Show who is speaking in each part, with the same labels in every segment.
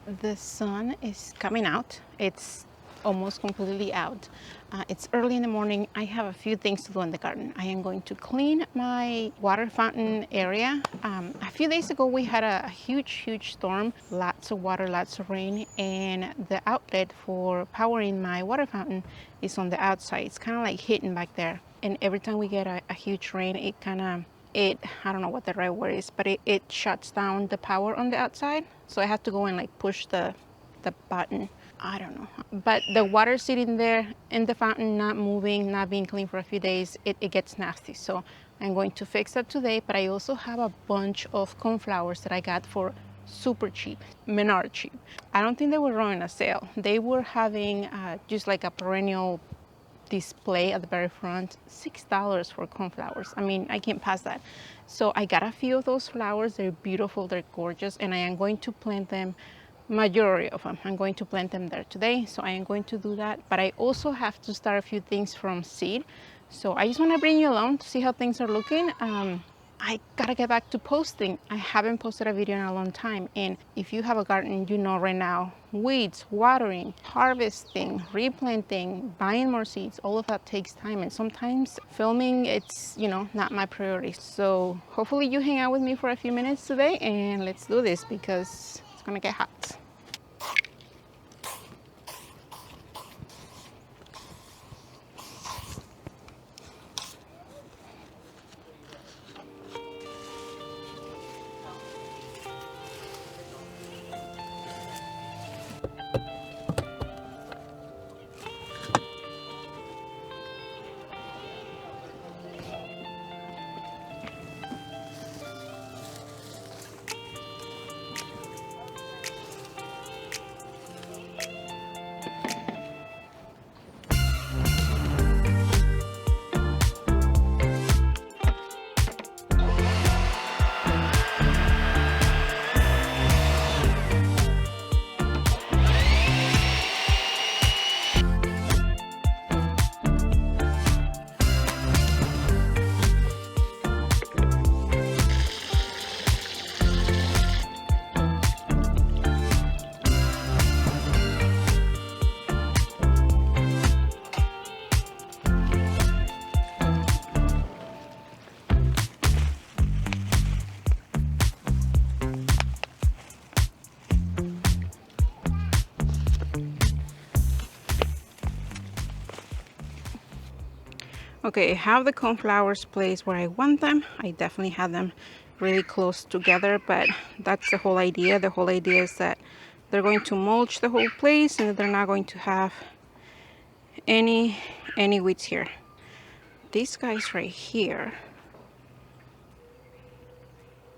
Speaker 1: The sun is coming out. It's almost completely out. It's early in the morning. I have a few things to do in the garden. I am going to clean my water fountain area. A few days ago we had a huge storm, lots of water, lots of rain, and the outlet for powering my water fountain is on the outside. It's kind of like hidden back there, and every time we get a huge rain, I don't know what the right word is, but it shuts down the power on the outside. So I have to go and like push the button. I don't know. But the water sitting there in the fountain, not moving, not being clean for a few days, it gets nasty. So I'm going to fix that today. But I also have a bunch of coneflowers that I got for super cheap, Menard cheap. I don't think they were running a sale. They were having just like a perennial display at the very front, $6 for coneflowers. I mean, I can't pass that. So I got a few of those flowers. They're beautiful, they're gorgeous, and I am going to plant them, majority of them. I'm going to plant them there today, so I am going to do that. But I also have to start a few things from seed. So I just want to bring you along to see how things are looking. I gotta get back to posting. I haven't posted a video in a long time, and if you have a garden, you know right now, weeds, watering, harvesting, replanting, buying more seeds, all of that takes time, and sometimes filming, it's, you know, not my priority. So hopefully you hang out with me for a few minutes today, and let's do this because it's gonna get hot. Okay, I have the coneflowers placed where I want them. I definitely have them really close together, but that's the whole idea. The whole idea is that they're going to mulch the whole place and they're not going to have any weeds here. These guys right here,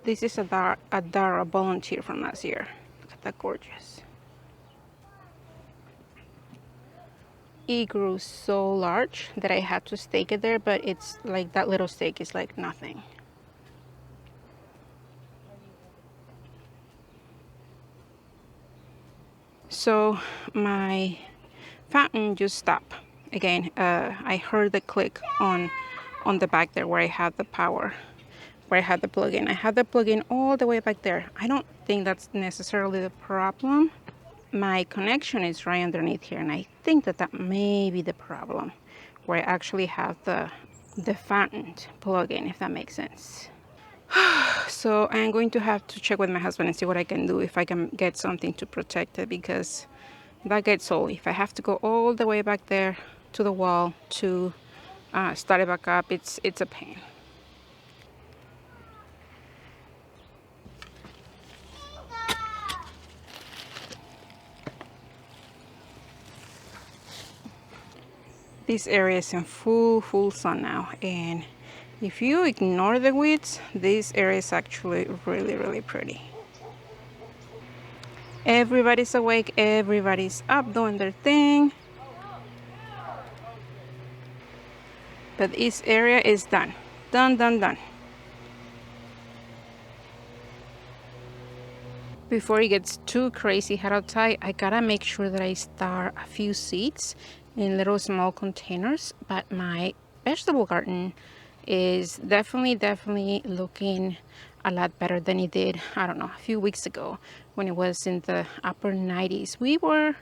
Speaker 1: this is a Dara volunteer from last year. Look at that, gorgeous. It grew so large that I had to stake it there, but it's like that little stake is like nothing. So my fountain just stopped again. I heard the click on the back there where I had the power, where I had the plug-in. I had the plug-in all the way back there. I don't think that's necessarily the problem. My connection is right underneath here, and I think that may be the problem, where I actually have the fountain plug-in, if that makes sense. So I'm going to have to check with my husband and see what I can do, if I can get something to protect it, because that gets old. If I have to go all the way back there to the wall to start it back up, it's a pain. This area is in full sun now, and if you ignore the weeds, this area is actually really pretty. Everybody's awake, everybody's up doing their thing. But this area is done. Done. Before it gets too crazy hot outside, I gotta make sure that I start a few seeds in little small containers. But my vegetable garden is definitely looking a lot better than it did, I don't know, a few weeks ago when it was in the upper 90s. We were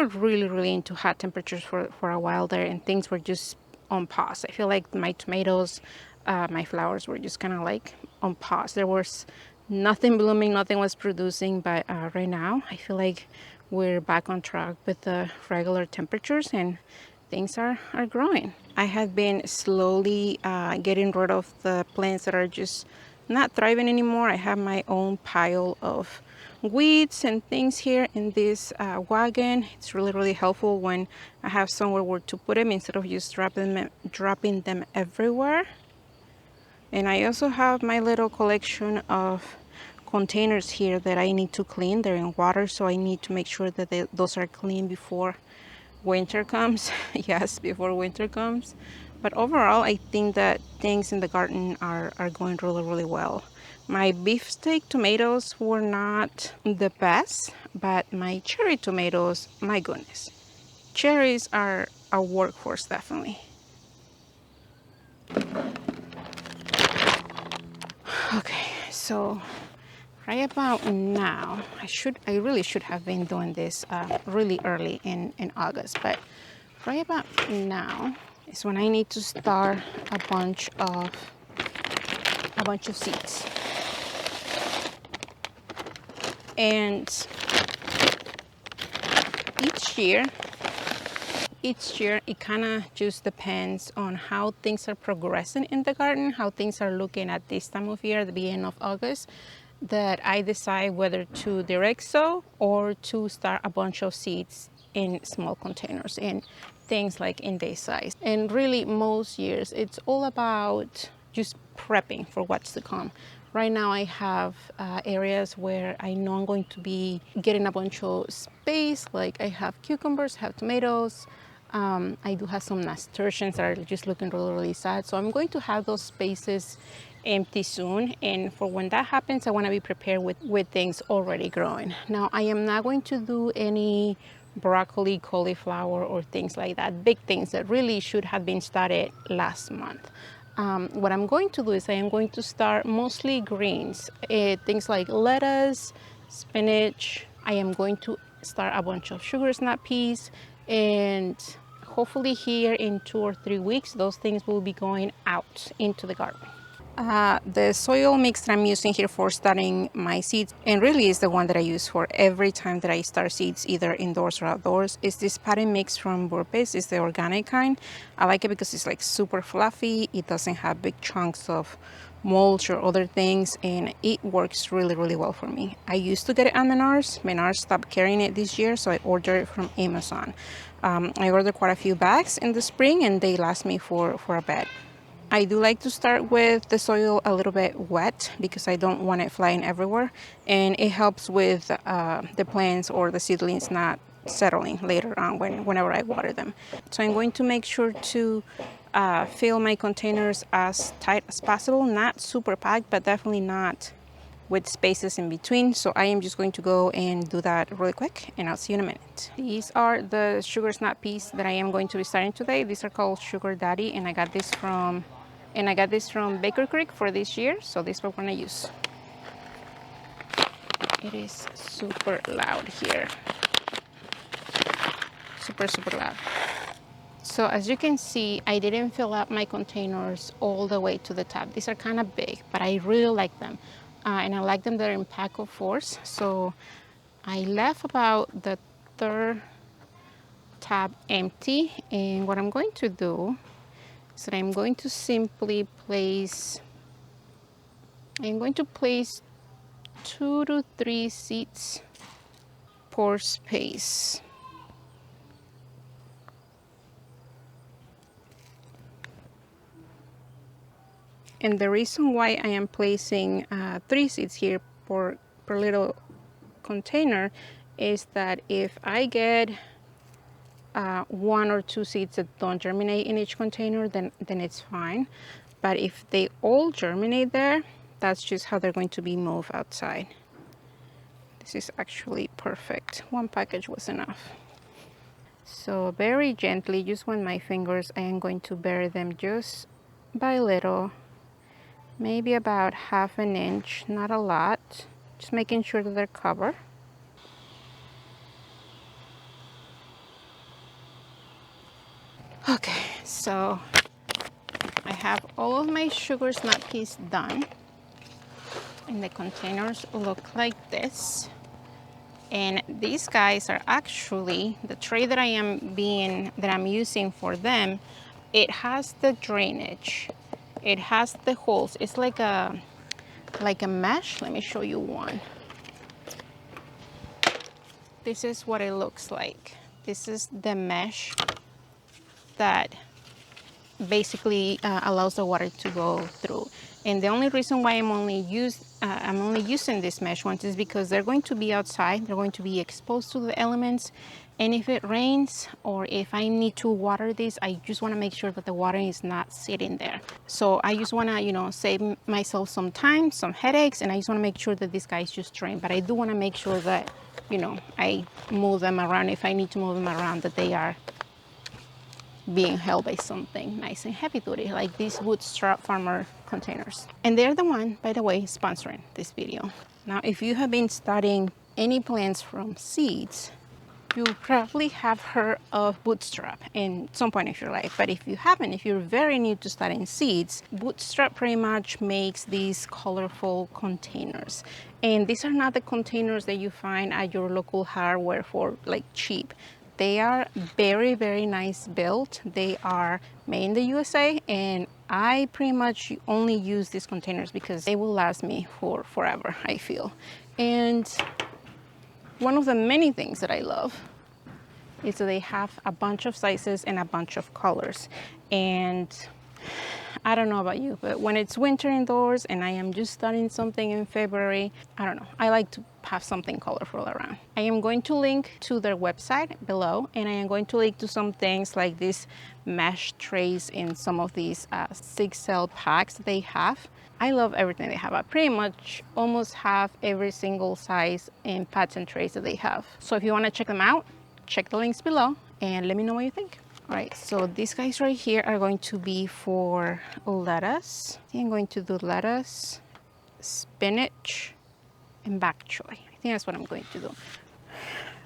Speaker 1: really into hot temperatures for a while there, and things were just on pause. I feel like my tomatoes, my flowers were just kind of like on pause. There was nothing blooming, nothing was producing, but right now I feel like we're back on track with the regular temperatures and things are growing. I have been slowly getting rid of the plants that are just not thriving anymore. I have my own pile of weeds and things here in this wagon. It's really helpful when I have somewhere where to put them instead of just dropping them everywhere. And I also have my little collection of containers here that I need to clean. They're in water, so I need to make sure that those are clean before winter comes. Yes, before winter comes. But overall, I think that things in the garden are going really well. My beefsteak tomatoes were not the best, but my cherry tomatoes, my goodness. Cherries are a workhorse, definitely. Okay, so right about now, I really should have been doing this really early in August, but right about now is when I need to start a bunch of seeds. And each year it kind of just depends on how things are progressing in the garden, how things are looking at this time of year, the beginning of August, that I decide whether to direct sow or to start a bunch of seeds in small containers and things like in this size. And really most years it's all about just prepping for what's to come. Right now I have areas where I know I'm going to be getting a bunch of space, like I have cucumbers, I have tomatoes, I do have some nasturtiums that are just looking really sad. So I'm going to have those spaces empty soon, and for when that happens I want to be prepared with things already growing. Now I am not going to do any broccoli, cauliflower or things like that, big things that really should have been started last month. What I'm going to do is I am going to start mostly greens, things like lettuce, spinach. I am going to start a bunch of sugar snap peas, and hopefully here in 2 or 3 weeks those things will be going out into the garden. The soil mix that I'm using here for starting my seeds, and really is the one that I use for every time that I start seeds, either indoors or outdoors, is this potting mix from Burpees. It's the organic kind. I like it because it's like super fluffy. It doesn't have big chunks of mulch or other things, and it works really well for me. I used to get it on Menards. Menards stopped carrying it this year, so I ordered it from Amazon. I ordered quite a few bags in the spring and they last me for a bit. I do like to start with the soil a little bit wet because I don't want it flying everywhere, and it helps with the plants or the seedlings not settling later on whenever I water them. So I'm going to make sure to fill my containers as tight as possible, not super packed, but definitely not with spaces in between. So I am just going to go and do that really quick, and I'll see you in a minute. These are the sugar snap peas that I am going to be starting today. These are called Sugar Daddy, and I got this from Baker Creek for this year. So this is what we're gonna use. It is super loud here. Super loud. So as you can see, I didn't fill up my containers all the way to the top. These are kind of big, but I really like them. And I like them that are in pack of 4s. So I left about the 3rd tab empty. And what I'm going to do is that I'm going to simply place 2 to 3 seeds per space. And the reason why I am placing 3 seeds here per little container is that if I get 1 or 2 seeds that don't germinate in each container, then it's fine. But if they all germinate there, that's just how they're going to be moved outside. This is actually perfect. 1 package was enough. So very gently, just with my fingers, I am going to bury them just by little, maybe about 1/2 inch, not a lot. just making sure that they're covered. Okay, so I have all of my sugar snap peas done, and the containers look like this. And these guys are actually the tray that I'm using for them. It has the drainage, it has the holes. It's like a mesh. Let me show you one. This is what it looks like. This is the mesh that basically allows the water to go through. And the only reason why I'm only using this mesh ones is because they're going to be outside, they're going to be exposed to the elements, and if it rains or if I need to water this, I just want to make sure that the water is not sitting there. So I just want to, you know, save myself some time, some headaches, and I just want to make sure that these guys just drain. But I do want to make sure that, you know, I move them around if I need to move them around, that they are being held by something nice and heavy duty, like these Bootstrap Farmer containers. And they're the one, by the way, sponsoring this video. Now, if you have been studying any plants from seeds, you probably have heard of Bootstrap in some point of your life. But if you haven't, if you're very new to studying seeds, Bootstrap pretty much makes these colorful containers. And these are not the containers that you find at your local hardware for like cheap. They are very, very nice built. They are made in the USA, and I pretty much only use these containers because they will last me for forever, I feel. And one of the many things that I love is that they have a bunch of sizes and a bunch of colors. And I don't know about you, but when it's winter indoors and I am just starting something in February, I don't know, I like to have something colorful around. I am going to link to their website below, and I am going to link to some things like these mesh trays in some of these 6-cell packs that they have. I love everything they have. I pretty much almost have every single size in pattern trays that they have. So if you want to check them out, check the links below and let me know what you think. All right, so these guys right here are going to be for lettuce. I think I'm going to do lettuce, spinach, and bok choy. I think that's what I'm going to do.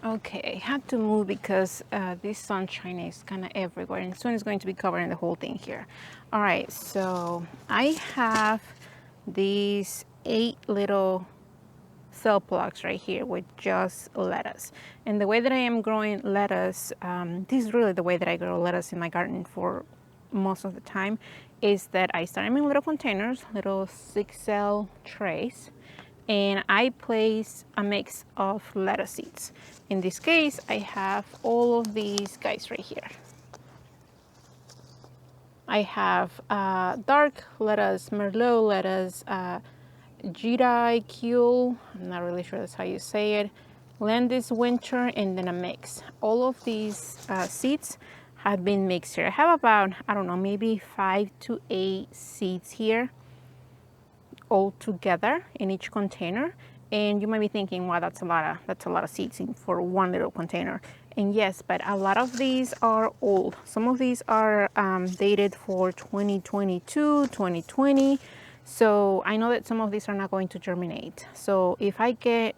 Speaker 1: Okay, I had to move because this sunshine is kind of everywhere, and soon it's going to be covering the whole thing here. All right, so I have these 8 little cell blocks right here with just lettuce. And the way that I am growing lettuce, this is really the way that I grow lettuce in my garden for most of the time, is that I start them in little containers, little 6-cell trays, and I place a mix of lettuce seeds. In this case, I have all of these guys right here. I have dark lettuce, Merlot lettuce, Jedi Q, I'm not really sure that's how you say it, Landis Winter, and then a mix. All of these seeds have been mixed here. I have about, I don't know, maybe 5 to 8 seeds here all together in each container. And you might be thinking, wow, that's a lot of seeds for one little container. And yes, but a lot of these are old. Some of these are dated for 2022, 2020. So I know that some of these are not going to germinate. So if I get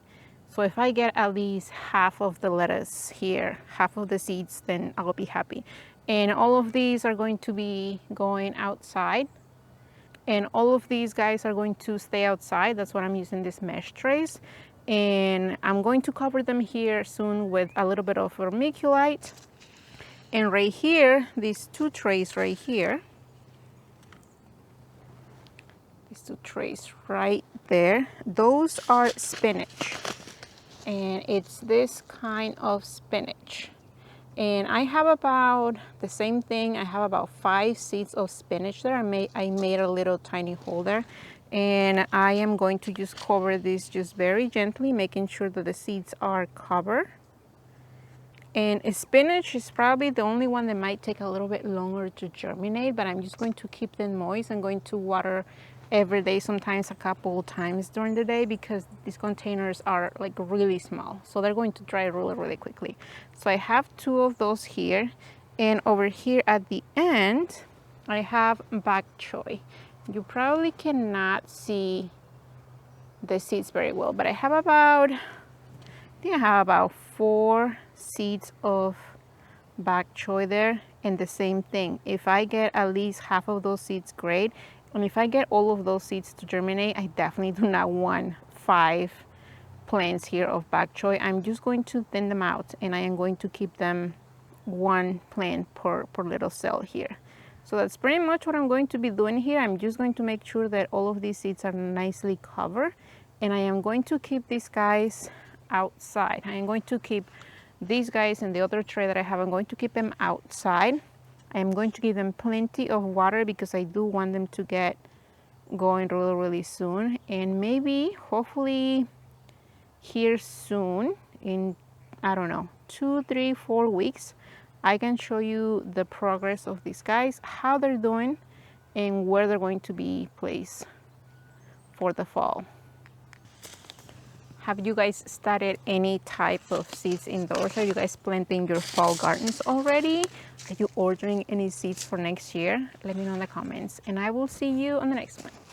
Speaker 1: at least half of the lettuce here, half of the seeds, then I'll be happy. And all of these are going to be going outside. And all of these guys are going to stay outside. That's what I'm using these mesh trays. And I'm going to cover them here soon with a little bit of vermiculite. And right here, these 2 trays right here, these 2 trays right there, those are spinach. And it's this kind of spinach. And I have about the same thing. I have about 5 seeds of spinach there. I made a little tiny holder, and I am going to just cover this just very gently, making sure that the seeds are covered. And spinach is probably the only one that might take a little bit longer to germinate, but I'm just going to keep them moist. I'm going to water every day, sometimes a couple times during the day, because these containers are like really small, so they're going to dry really quickly. So I have 2 of those here, and over here at the end I have bok choy. You probably cannot see the seeds very well. But I have about, I think I have about 4 seeds of bok choy there. And the same thing, if I get at least half of those seeds, great. And if I get all of those seeds to germinate, I definitely do not want 5 plants here of bok choy. I'm just going to thin them out, and I am going to keep them 1 plant per little cell here. So that's pretty much what I'm going to be doing here. I'm just going to make sure that all of these seeds are nicely covered, and I am going to keep these guys outside. I am going to keep these guys in the other tray that I have. I'm going to keep them outside. I am going to give them plenty of water because I do want them to get going really soon, and maybe hopefully here soon, in I don't know, 2, 3, 4 weeks, I can show you the progress of these guys, how they're doing, and where they're going to be placed for the fall. Have you guys started any type of seeds indoors? Are you guys planting your fall gardens already? Are you ordering any seeds for next year? Let me know in the comments, and I will see you on the next one.